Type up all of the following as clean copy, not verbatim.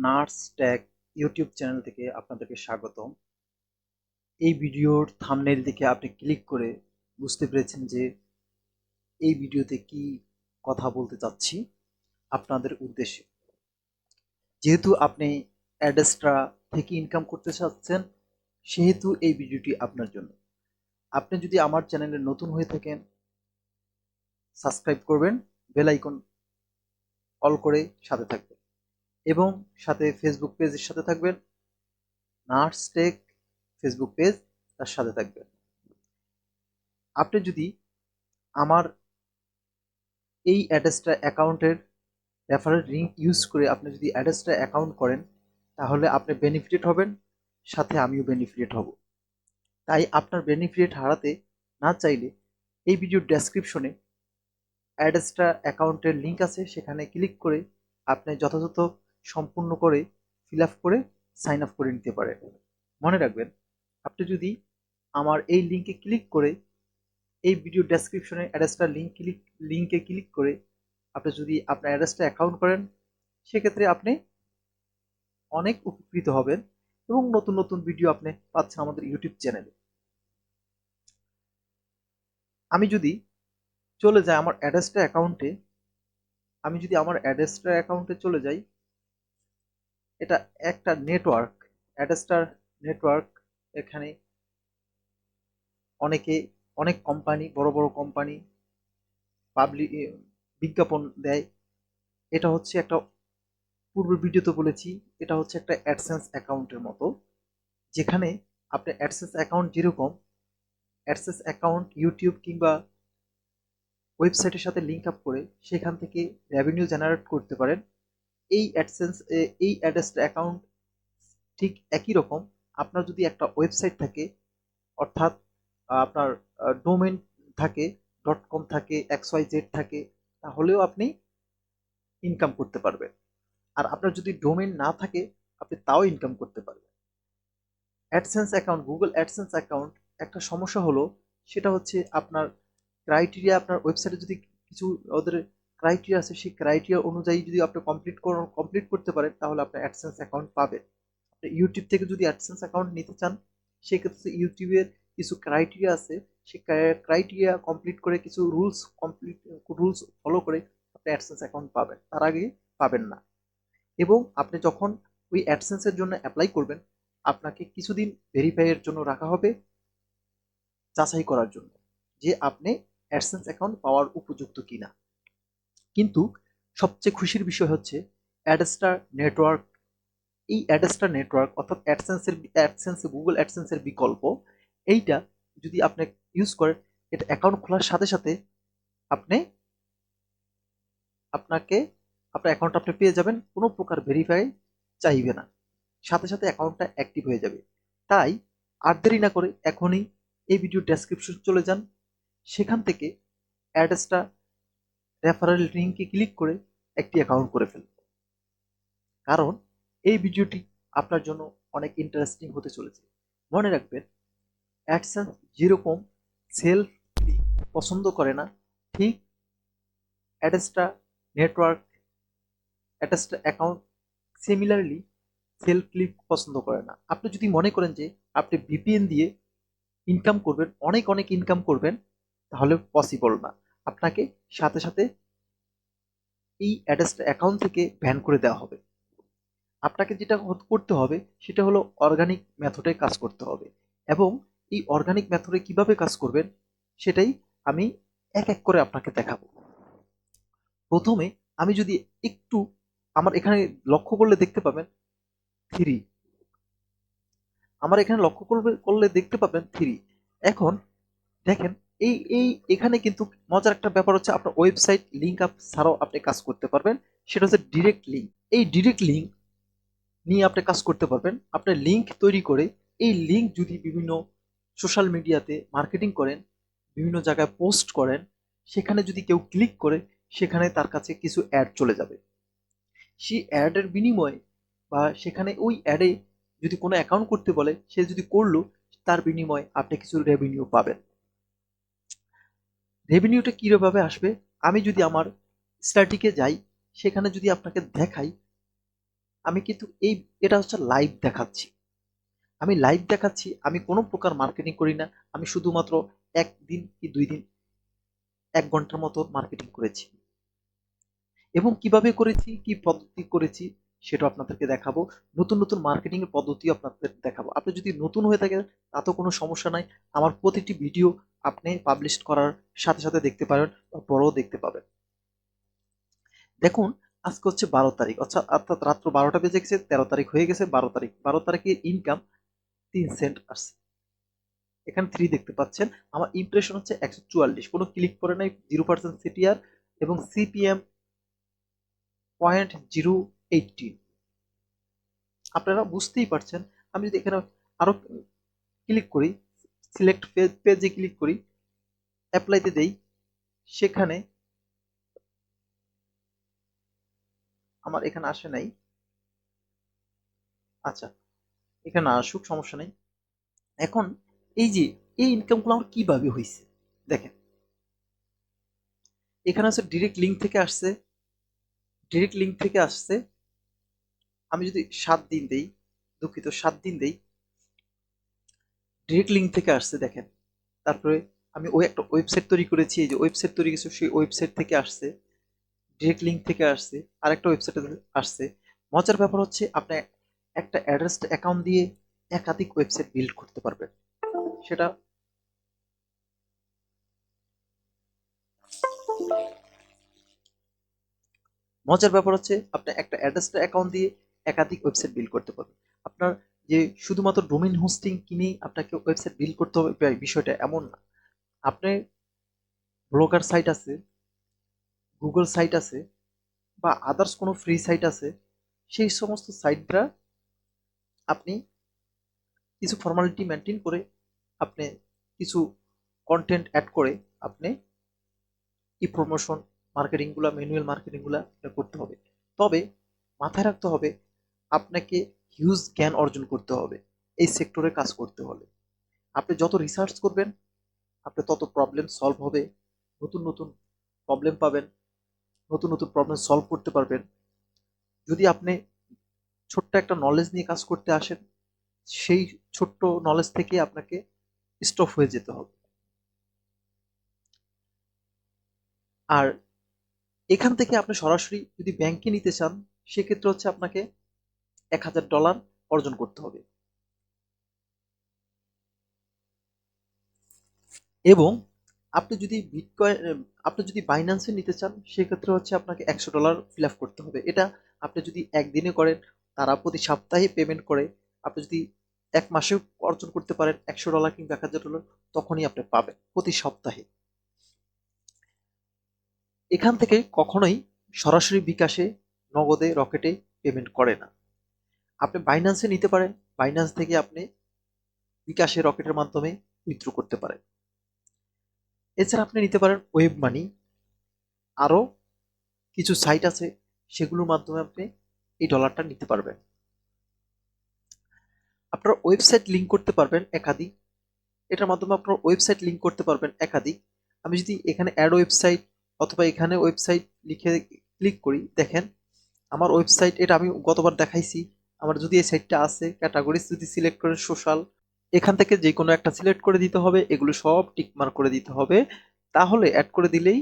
Nurse tag YouTube channel থেকে আপনাদেরকে স্বাগতম। এই ভিডিওর থাম্বনেইল দেখে আপনি ক্লিক করে বুঝতে পেরেছেন যে এই ভিডিওতে কি কথা বলতে চাচ্ছি আপনাদের উদ্দেশ্যে। যেহেতু আপনি অ্যাডেস্ট্রা থেকে ইনকাম করতে চাচ্ছেন, সেহেতু এই ভিডিওটি আপনার জন্য। আপনি যদি আমার চ্যানেলে নতুন হয়ে থাকেন, সাবস্ক্রাইব করবেন, বেল আইকন অল করে সাথে থাকবেন এবং সাথে ফেসবুক পেজের সাথে থাকবেন, নার্স টেক ফেসবুক পেজ, তার সাথে থাকবেন। আপনি যদি আমার এই অ্যাড্রেসটা অ্যাকাউন্টের রেফারেল লিঙ্ক ইউজ করে আপনি যদি অ্যাড্রেসটা অ্যাকাউন্ট করেন, তাহলে আপনি বেনিফিটেড হবেন, সাথে আমিও বেনিফিটেড হব। তাই আপনার বেনিফিট হারাতে না চাইলে এই ভিডিওর ডেসক্রিপশনে অ্যাড্রেসটা অ্যাকাউন্টের লিঙ্ক আছে, সেখানে ক্লিক করে আপনি যথাযথ সম্পূর্ণ করে ফিল আপ করে সাইন আপ করে নিতে পারেন। মনে রাখবেন, আপনি যদি আমার এই লিঙ্কে ক্লিক করে এই ভিডিও ডেসক্রিপশনে অ্যাড্রেসটা লিঙ্কে ক্লিক করে আপনি যদি আপনার অ্যাড্রেসটা অ্যাকাউন্ট করেন, সেক্ষেত্রে আপনি অনেক উপকৃত হবেন এবং নতুন নতুন ভিডিও আপনি পাচ্ছেন আমাদের ইউটিউব চ্যানেলে। আমি যদি চলে যাই আমার অ্যাড্রেসটা অ্যাকাউন্টে, চলে যাই, এটা একটা নেটওয়ার্ক, অ্যাড্রেসটার নেটওয়ার্ক। এখানে অনেকে অনেক কোম্পানি, বড় বড় কোম্পানি পাবলিক বিজ্ঞাপন দেয়। এটা হচ্ছে একটা, পূর্বের ভিডিওতে বলেছি, এটা হচ্ছে একটা অ্যাডসেন্স অ্যাকাউন্টের মতো, যেখানে আপনি অ্যাডসেন্স অ্যাকাউন্ট যেরকম অ্যাডসেন্স অ্যাকাউন্ট ইউটিউব কিংবা ওয়েবসাইটের সাথে লিঙ্ক আপ করে সেখান থেকে রেভিনিউ জেনারেট করতে পারেন। এই অ্যাডসেন্স এই অ্যাডসেন্স অ্যাকাউন্ট ঠিক একই রকম। আপনার যদি একটা ওয়েবসাইট থাকে, অর্থাৎ আপনার ডোমেন থাকে, .com থাকে, XYZ থাকে, তাহলেও আপনি ইনকাম করতে পারবেন। আর আপনার যদি ডোমেন না থাকে, আপনি তাও ইনকাম করতে পারবেন। AdSense account, Google AdSense account, একটা সমস্যা হলো, সেটা হচ্ছে আপনার ক্রাইটেরিয়া, আপনার ওয়েবসাইটে যদি কিছু ওদের ক্রাইটেরিয়া আছে, সেই ক্রাইটেরিয়া অনুযায়ী যদি আপনি কমপ্লিট করতে পারেন, তাহলে আপনার অ্যাডসেন্স অ্যাকাউন্ট পাবেন। আপনি ইউটিউব থেকে যদি অ্যাডসেন্স অ্যাকাউন্ট নিতে চান, সেক্ষেত্রে ইউটিউবের কিছু ক্রাইটেরিয়া আছে, সেই ক্রাইটেরিয়া কমপ্লিট করে, কিছু রুলস ফলো করে আপনি অ্যাডসেন্স অ্যাকাউন্ট পাবেন, তার আগে পাবেন না। এবং আপনি যখন ওই অ্যাডসেন্সের জন্য অ্যাপ্লাই করবেন, আপনাকে কিছুদিন ভেরিফাইয়ের জন্য রাখা হবে, যাচাই করার জন্য যে আপনি অ্যাডসেন্স অ্যাকাউন্ট পাওয়ার উপযুক্ত কিনা। কিন্তু সবচেয়ে খুশির বিষয় হচ্ছে অ্যাডস্টার নেটওয়ার্ক। এই অ্যাডস্টার নেটওয়ার্ক অর্থাৎ অ্যাডসেন্স গুগল অ্যাডসেন্সের বিকল্প, এইটা যদি আপনি ইউজ করেন, এটা অ্যাকাউন্ট খোলার সাথে সাথে আপনি আপনাকে আপনার অ্যাকাউন্ট আপনি পেয়ে যাবেন, কোনো প্রকার ভেরিফাই চাইবে না, সাথে সাথে অ্যাকাউন্টটা অ্যাক্টিভ হয়ে যাবে। তাই আর দেরি না করে এখনই এই ভিডিও ডেসক্রিপশন চলে যান, সেখান থেকে অ্যাড্রেসটা রেফারেল লিঙ্কে ক্লিক করে একটি অ্যাকাউন্ট করে ফেলুন। কারণ এই ভিডিওটি আপনার জন্য অনেক ইন্টারেস্টিং হতে চলেছে। মনে রাখবেন, অ্যাডসেন্স যেরকম সেলফ ক্লিক পছন্দ করে না, ঠিক অ্যাড্রেসটা নেটওয়ার্ক, অ্যাড্রেসটা অ্যাকাউন্ট সিমিলারলি সেলফ ক্লিক পছন্দ করে না। আপনি যদি মনে করেন যে আপনি ভিপিএন দিয়ে ইনকাম করবেন, অনেক অনেক ইনকাম করবেন, তাহলে পসিবল না। আপনাকে সাথে সাথে এই অ্যাড্রেসটা অ্যাকাউন্ট থেকে ব্যান করে দেওয়া হবে। আপনাকে যেটা করতে হবে, সেটা হলো অর্গানিক মেথডে কাজ করতে হবে। এবং এই অর্গানিক মেথডে কিভাবে কাজ করবেন, সেটাই আমি এক এক করে আপনাকে দেখাবো। প্রথমে আমি যদি একটু আমার এখানে লক্ষ্য করলে দেখতে পাবেন থ্রি, আমার এখানে লক্ষ্য করলে দেখতে পাবেন থ্রি। এখন দেখেন, এই এই এখানে কিন্তু মজার একটা ব্যাপার হচ্ছে, আপনার ওয়েবসাইট লিঙ্ক আপ ছাড়াও আপনি কাজ করতে পারবেন। সেটা হচ্ছে ডিরেক্ট লিঙ্ক। এই ডিরেক্ট লিঙ্ক নিয়ে আপনি কাজ করতে পারবেন। আপনি লিঙ্ক তৈরি করে এই লিঙ্ক যদি বিভিন্ন সোশ্যাল মিডিয়াতে মার্কেটিং করেন, বিভিন্ন জায়গায় পোস্ট করেন, সেখানে যদি কেউ ক্লিক করে, সেখানে তার কাছে কিছু অ্যাড চলে যাবে। সেই অ্যাডের বিনিময়ে বা সেখানে ওই অ্যাডে যদি কোনো অ্যাকাউন্ট করতে বলে, সে যদি করলো, তার বিনিময়ে আপনি কিছু রেভিনিউ পাবেন। রেভিনিউটা কিভাবে আসবে, আমি যদি আমার স্ট্যাটিকে যাই, সেখানে যদি আপনাকে দেখাই, আমি কিন্তু এটা হচ্ছে লাইভ দেখাচ্ছি। আমি লাইভ দেখাচ্ছি, আমি কোনো প্রকার মার্কেটিং করি না। আমি শুধুমাত্র ১ দিন কি ২ দিন ১ ঘন্টার মতো মার্কেটিং করেছি। এবং কিভাবে করেছি, কি পদ্ধতি করেছি সেটাও আপনাদেরকে দেখাবো। নতুন মার্কেটিং এর পদ্ধতিও আপনাদের দেখাবো। আপনি যদি নতুন হয়ে থাকেন তাতেও কোনো সমস্যা নাই। আমার প্রতিটি ভিডিও আপনি পাবলিশ করার সাথে দেখতে পারেন বা পরেও দেখতে পাবেন। দেখুন, আজকে হচ্ছে ১২ তারিখ, অর্থাৎ রাত্র ১২টা বেজে গেছে, ১৩ তারিখ হয়ে গেছে, ১২ তারিখ। ১২ তারিখের ইনকাম ৩ সেন্ট আসছে। এখানে 3 দেখতে পাচ্ছেন। আমার ইমপ্রেশন হচ্ছে ১৪৪, কোনো ক্লিক করে নাই, 0% সিটিআর এবং সিপিএম 0.018। আপনারা বুঝতেই পারছেন। আমি যদি এখানে আরো ক্লিক করি, সিলেক্ট পেজে ক্লিক করি, অ্যাপ্লাইতে দেই, সেখানে আমার এখানে আসে নাই। আচ্ছা, এখানে আসুক, সমস্যা নেই। এখন এই যে এই ইনকামগুলো আমার কিভাবে হয়েছে দেখেন, এখানে আছে ডিরেক্ট লিঙ্ক থেকে আসছে। ডিরেক্ট লিঙ্ক থেকে আসছে। আমি যদি 7 দিন দেই, দুঃখিত 7 দিন দেই, ডিরেক্ট লিঙ্ক থেকে আসছে দেখেন। তারপরে আমি ওই একটা ওয়েবসাইট তৈরি করেছি, এই যে ওয়েবসাইট তৈরি করেছি, সেই ওয়েবসাইট থেকে আসছে। ডিরেক্ট লিঙ্ক থেকে আসছে, আরেকটা ওয়েবসাইটে আসছে। মজার ব্যাপার হচ্ছে আপনি একটা অ্যাড্রেস অ্যাকাউন্ট দিয়ে একাধিক ওয়েবসাইট বিল্ড করতে পারবেন। সেটা মজার ব্যাপার হচ্ছে আপনি একটা অ্যাড্রেস অ্যাকাউন্ট দিয়ে একাধিক ওয়েবসাইট বিল্ড করতে পারবেন। আপনার যে শুধুমাত্র ডোমেইন হোস্টিং কিনেই আপনাকে ওয়েবসাইট বিল্ড করতে হবে বিষয়টা এমন না। আপনি ব্লগার সাইট আছে, গুগল সাইট আছে বা আদার্স কোনো ফ্রি সাইট আছে, সেই সমস্ত সাইটটা আপনি কিছু ফর্মালিটি মেনটেন করে, আপনি কিছু কন্টেন্ট অ্যাড করে আপনি ই প্রমোশন মার্কেটিংগুলা, ম্যানুয়াল মার্কেটিংগুলা করতে হবে। তবে মাথায় রাখতে হবে আপনাকে হিউজ জ্ঞান অর্জন করতে হবে এই সেক্টরে কাজ করতে হলে। আপনি যত রিসার্চ করবেন আপনি তত প্রবলেম সলভ হবে, নতুন প্রবলেম পাবেন, নতুন প্রবলেম সলভ করতে পারবেন। যদি আপনি ছোট্ট একটা নলেজ নিয়ে কাজ করতে আসেন, সেই ছোট্ট নলেজ থেকে আপনাকে স্টপ হয়ে যেতে হবে। আর এখান থেকে আপনি সরাসরি যদি ব্যাংকে নিতে চান, সেক্ষেত্রে হচ্ছে আপনাকে $১,০০০ অর্জন করতে হবে। এবং আপনি যদি বিটকয়েন আপনি যদি বাইন্যান্সে নিতে চান, সেক্ষেত্রে হচ্ছে আপনাকে $১০০ ফিল আপ করতে হবে। এটা আপনি যদি একদিনে করেন, তারা প্রতি সপ্তাহে পেমেন্ট করে। আপনি যদি ১ মাসে অর্জন করতে পারেন $১০০ কিংবা $১,০০০, তখনই আপনি পাবেন প্রতি সপ্তাহে। এখান থেকে কখনোই সরাসরি বিকাশে, নগদে, রকেটে পেমেন্ট করে না। আপনি বাইন্যান্সে নিতে পারেন, বাইন্যান্স থেকে আপনি বিকাশে, রকেটের মাধ্যমে উইথড্র করতে পারেন। এছাড়া আপনি নিতে পারেন ওয়েব মানি, আরও কিছু সাইট আছে, সেগুলোর মাধ্যমে আপনি এই ডলারটা নিতে পারবেন। আপনার ওয়েবসাইট লিঙ্ক করতে পারবেন একাধিক, এটার মাধ্যমে আপনার ওয়েবসাইট লিঙ্ক করতে পারবেন একাধিক। আমি যদি এখানে অ্যাড ওয়েবসাইট অথবা এখানে ওয়েবসাইট লিখে ক্লিক করি, দেখেন আমার ওয়েবসাইট, এটা আমি গতবার দেখাইছি। আমার যদি এই সাইটটা আছে, ক্যাটাগরিজ যদি সিলেক্ট করেন সোশ্যাল, এখান থেকে যে কোনো একটা সিলেক্ট করে দিতে হবে, এগুলো সব টিকমার্ক করে দিতে হবে। তাহলে অ্যাড করে দিলেই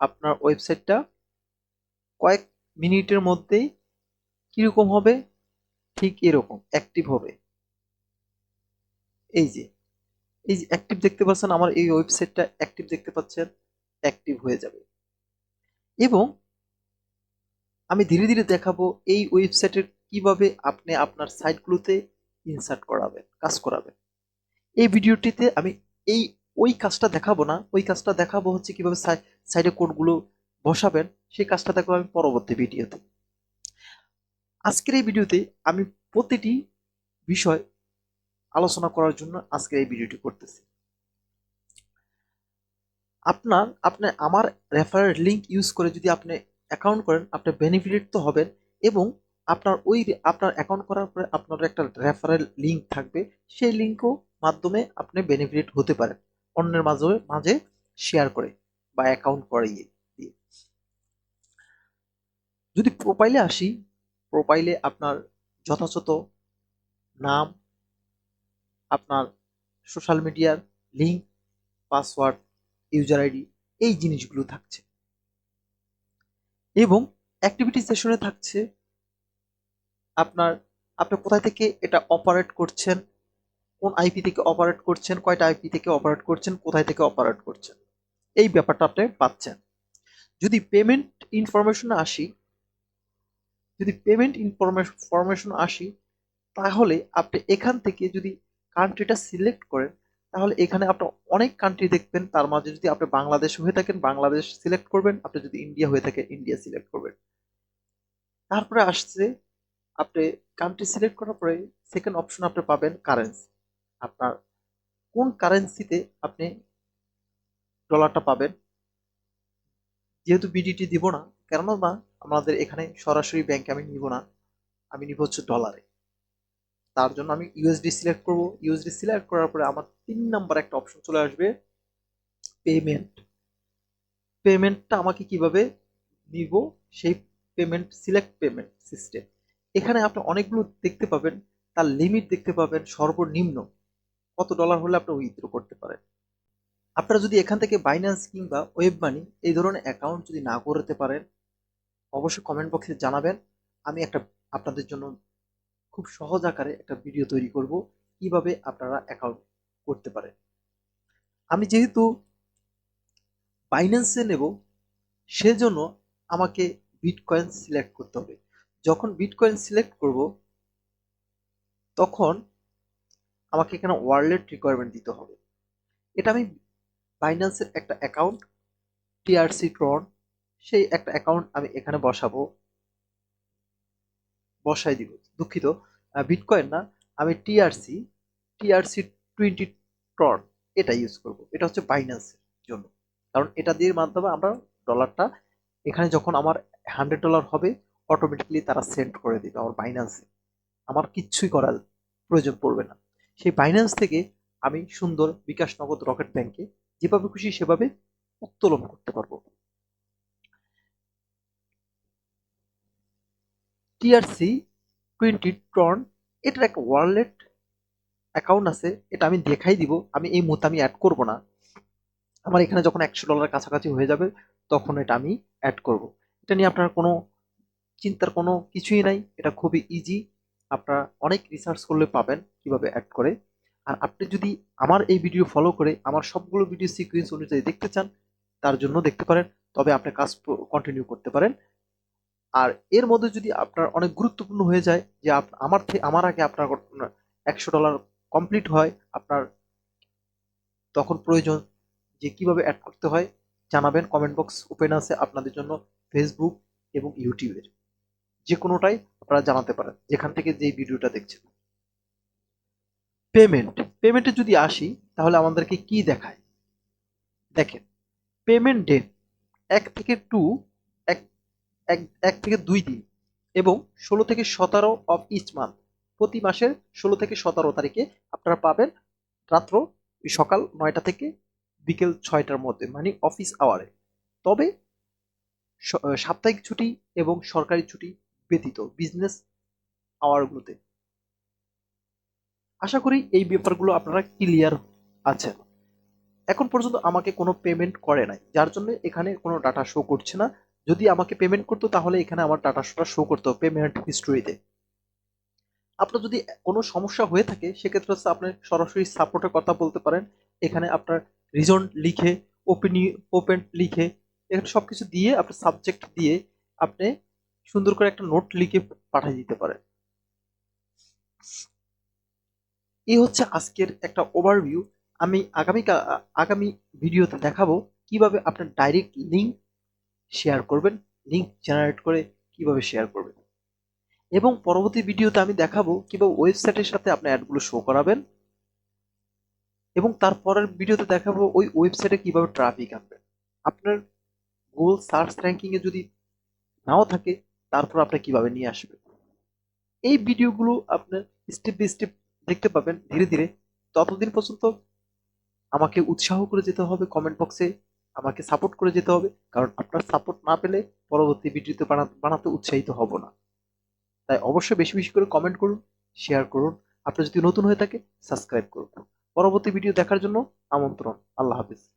আপনার ওয়েবসাইটটা কয়েক মিনিটের মধ্যেই কিরকম হবে, ঠিক এরকম অ্যাক্টিভ হবে। এই যে অ্যাক্টিভ দেখতে পাচ্ছেন, আমার এই ওয়েবসাইটটা অ্যাক্টিভ দেখতে পাচ্ছেন, অ্যাক্টিভ হয়ে যাবে। এবং আমি ধীরে দেখাবো এই ওয়েবসাইটের কিভাবে আপনি আপনার সাইটগুলোতে ইনসার্ট করাবেন, কাজ করাবেন। এই ভিডিওটিতে আমি এই ওই কাজটা দেখাবো না, ওই কাজটা দেখাবো হচ্ছে কিভাবে সাইডে কোডগুলো বসাবেন, সেই কাজটা দেখাবো আমি পরবর্তী ভিডিওতে। আজকের এই ভিডিওতে আমি প্রতিটি বিষয় আলোচনা করার জন্য আজকের এই ভিডিওটি করতেছি। আপনি আমার রেফারেল লিঙ্ক ইউজ করে যদি আপনি অ্যাকাউন্ট করেন, আপনি বেনিফিটেড তো হবেন। এবং আপনার অ্যাকাউন্ট করার পরে আপনার একটা রেফারেল লিঙ্ক থাকবে, সেই লিঙ্কও মাধ্যমে আপনি বেনিফিটেড হতে পারেন অন্যের মাঝে শেয়ার করে বা অ্যাকাউন্ট করিয়ে দিয়ে। যদি প্রোফাইলে আসি, প্রোফাইলে আপনার যথাযথ নাম, আপনার সোশ্যাল মিডিয়ার লিঙ্ক, পাসওয়ার্ড, ইউজার আইডি এই জিনিসগুলো থাকছে। এবং অ্যাক্টিভিটি সেশনে থাকছে আপনার আপনি কোথা থেকে এটা অপারেট করছেন, কোন আইপি থেকে অপারেট করছেন, কয়টা আইপি থেকে অপারেট করছেন, কোথায় থেকে অপারেট করছেন, এই ব্যাপারটা আপনি পাচ্ছেন। যদি পেমেন্ট ইনফরমেশন আসি যদি পেমেন্ট ইনফরমেশন আসি তাহলে আপনি এখান থেকে যদি কান্ট্রিটা সিলেক্ট করেন তাহলে এখানে আপনি অনেক কান্ট্রি দেখবেন। তার মাঝে যদি আপনি বাংলাদেশ হয়ে থাকেন বাংলাদেশ সিলেক্ট করবেন, আপনি যদি ইন্ডিয়া হয়ে থাকে ইন্ডিয়া সিলেক্ট করবেন। তারপরে আসছে আপনি কান্ট্রি সিলেক্ট করার পরে সেকেন্ড অপশন আপনি পাবেন কারেন্সি। আপনার কোন কারেন্সিতে আপনি ডলারটা পাবেন। যেহেতু বিডিটি দিব না, কেননা না আমাদের এখানে সরাসরি ব্যাংকে আমি নিব না, আমি নিব হচ্ছে ডলারে। তার জন্য আমি ইউএসডি সিলেক্ট করব। ইউএসডি সিলেক্ট করার পরে আমার 3 নাম্বার একটা অপশন চলে আসবে পেমেন্ট। পেমেন্টটা আমাকে কিভাবে নিব, সেই পেমেন্ট সিলেক্ট পেমেন্ট সিস্টেম। এখানে আপনি অনেকগুলো দেখতে পাবেন, তার লিমিট দেখতে পাবেন, সর্বনিম্ন কত ডলার হলে আপনি উইথড্র করতে পারেন। আপনারা যদি এখান থেকে বাইন্যান্স কিংবা ওয়েব মানি এই ধরনের অ্যাকাউন্ট যদি না করতে পারেন অবশ্যই কমেন্ট বক্সে জানাবেন। আমি একটা আপনাদের জন্য খুব সহজ আকারে একটা ভিডিও তৈরি করব কিভাবে আপনারা অ্যাকাউন্ট করতে পারেন। আমি যেহেতু বাইন্যান্সে নেব সেজন্য আমাকে বিটকয়েন সিলেক্ট করতে হবে। যখন বিটকয়েন সিলেক্ট করব তখন আমাকে এখানে ওয়ালেট রিকোয়ারমেন্ট দিতে হবে। এটা আমি বাইন্যান্সের একটা অ্যাকাউন্ট টিআরসি ট্রন, সেই একটা অ্যাকাউন্ট আমি এখানে বসাই দিব। দুঃখিত, বিটকয়েন না, আমি টিআরসি 20 ট্রন এটা ইউজ করব। এটা হচ্ছে বাইন্যান্সের জন্য, কারণ এটা দিয়ে মাধ্যমে আমরা ডলারটা এখানে যখন আমার $100 হবে অটোমেটিক্যালি তারা সেন্ড করে দিবে আমার বাইন্যান্সে। আমার কিচ্ছুই করার প্রয়োজন পড়বে না। সেই বাইন্যান্স থেকে আমি সুন্দর বিকাশ নগদ রকেট ব্যাংকে যেভাবে খুশি সেভাবে উত্তোলন করতে পারবো। টিআরসি 20 ট্রন এটার একটা ওয়ালেট অ্যাকাউন্ট আছে, এটা আমি দেখাই দিব। আমি এই মুহূর্তে আমি অ্যাড করব না, আমার এখানে যখন $100 কাছাকাছি হয়ে যাবে তখন এটা আমি অ্যাড করব। এটা নিয়ে আপনার কোনো চিন্তার কোনো কিছুই নাই, এটা খুবই ইজি। আপনারা অনেক রিসার্চ করলে পাবেন কিভাবে অ্যাড করে। আর আপনি যদি আমার এই ভিডিও ফলো করে আমার সবগুলো ভিডিও সিকোয়েন্স অনুযায়ী দেখতে চান তার জন্য দেখতে পারেন, তবে আপনি কাজ কন্টিনিউ করতে পারেন। আর এর মধ্যে যদি আপনার অনেক গুরুত্বপূর্ণ হয়ে যায় যে আমার আগে আপনার $100 কমপ্লিট হয়, আপনার তখন প্রয়োজন যে কিভাবে অ্যাড করতে হয় জানাবেন। কমেন্ট বক্স ওপেন আছে আপনাদের জন্য, ফেসবুক এবং ইউটিউবের যে কোনোটাই আপনারা জানাতে পারেন যেখান থেকে যেই ভিডিওটা দেখছেন। পেমেন্টে যদি আসি তাহলে আমাদেরকে কি দেখায় দেখেন। পেমেন্ট ডেট 1 থেকে 2 এক এক এক থেকে 2 দিন এবং 16 থেকে 17 অফ ইচ মান্থ। প্রতি মাসের 16 থেকে 17 তারিখে আপনারা পাবেন রাত্র সকাল 9টা থেকে বিকেল 6টার মধ্যে, মানে অফিস আওয়ারে। তবে সাপ্তাহিক ছুটি এবং সরকারি ছুটি ব্যতীত বিজনেস আওয়ারগুলোতে। আশা করি এই ব্যাপারগুলো আপনারা ক্লিয়ার আছেন। এখন পর্যন্ত আমাকে কোনো পেমেন্ট করে নাই, যার জন্য এখানে কোনো ডাটা শো করছে না। যদি আমাকে পেমেন্ট করতো তাহলে এখানে আমার ডাটা শো করতো পেমেন্ট হিস্ট্রিতে। আপনার যদি কোনো সমস্যা হয়ে থাকে সেক্ষেত্রে হচ্ছে আপনি সরাসরি সাপোর্টের কথা বলতে পারেন। এখানে আপনার রিজন লিখে, ওপেন লিখে, এখানে সবকিছু দিয়ে আপনার সাবজেক্ট দিয়ে আপনি সুন্দর করে একটা নোট লিখে পাঠিয়ে দিতে পারেন। এই হচ্ছে আজকের একটা ওভারভিউ। আমি আগামী ভিডিওতে দেখাবো কিভাবে আপনার ডাইরেক্ট লিঙ্ক শেয়ার করবেন, লিঙ্ক জেনারেট করে কিভাবে শেয়ার করবেন। এবং পরবর্তী ভিডিওতে আমি দেখাবো কিভাবে ওয়েবসাইটের সাথে আপনি অ্যাডগুলো শো করাবেন। এবং তারপরের ভিডিওতে দেখাবো ওই ওয়েবসাইটে কিভাবে ট্রাফিক আনবেন। আপনার গুগল সার্চ র্যাঙ্কিং এ যদি নাও থাকে তারপর আপনি কিভাবে নিয়ে আসবেন। এই ভিডিওগুলো আপনার স্টেপ বাই স্টেপ দেখতে পাবেন ধীরে ধীরে। ততদিন পর্যন্ত আমাকে উৎসাহ করে যেতে হবে, কমেন্ট বক্সে আমাকে সাপোর্ট করে যেতে হবে, কারণ আপনার সাপোর্ট না পেলে পরবর্তী ভিডিওতে বানাতে উৎসাহিত হব না। তাই অবশ্যই বেশি বেশি করে কমেন্ট করুন, শেয়ার করুন। আপনি যদি নতুন হয়ে থাকে সাবস্ক্রাইব করুন। পরবর্তী ভিডিও দেখার জন্য আমন্ত্রণ। আল্লাহ হাফিজ।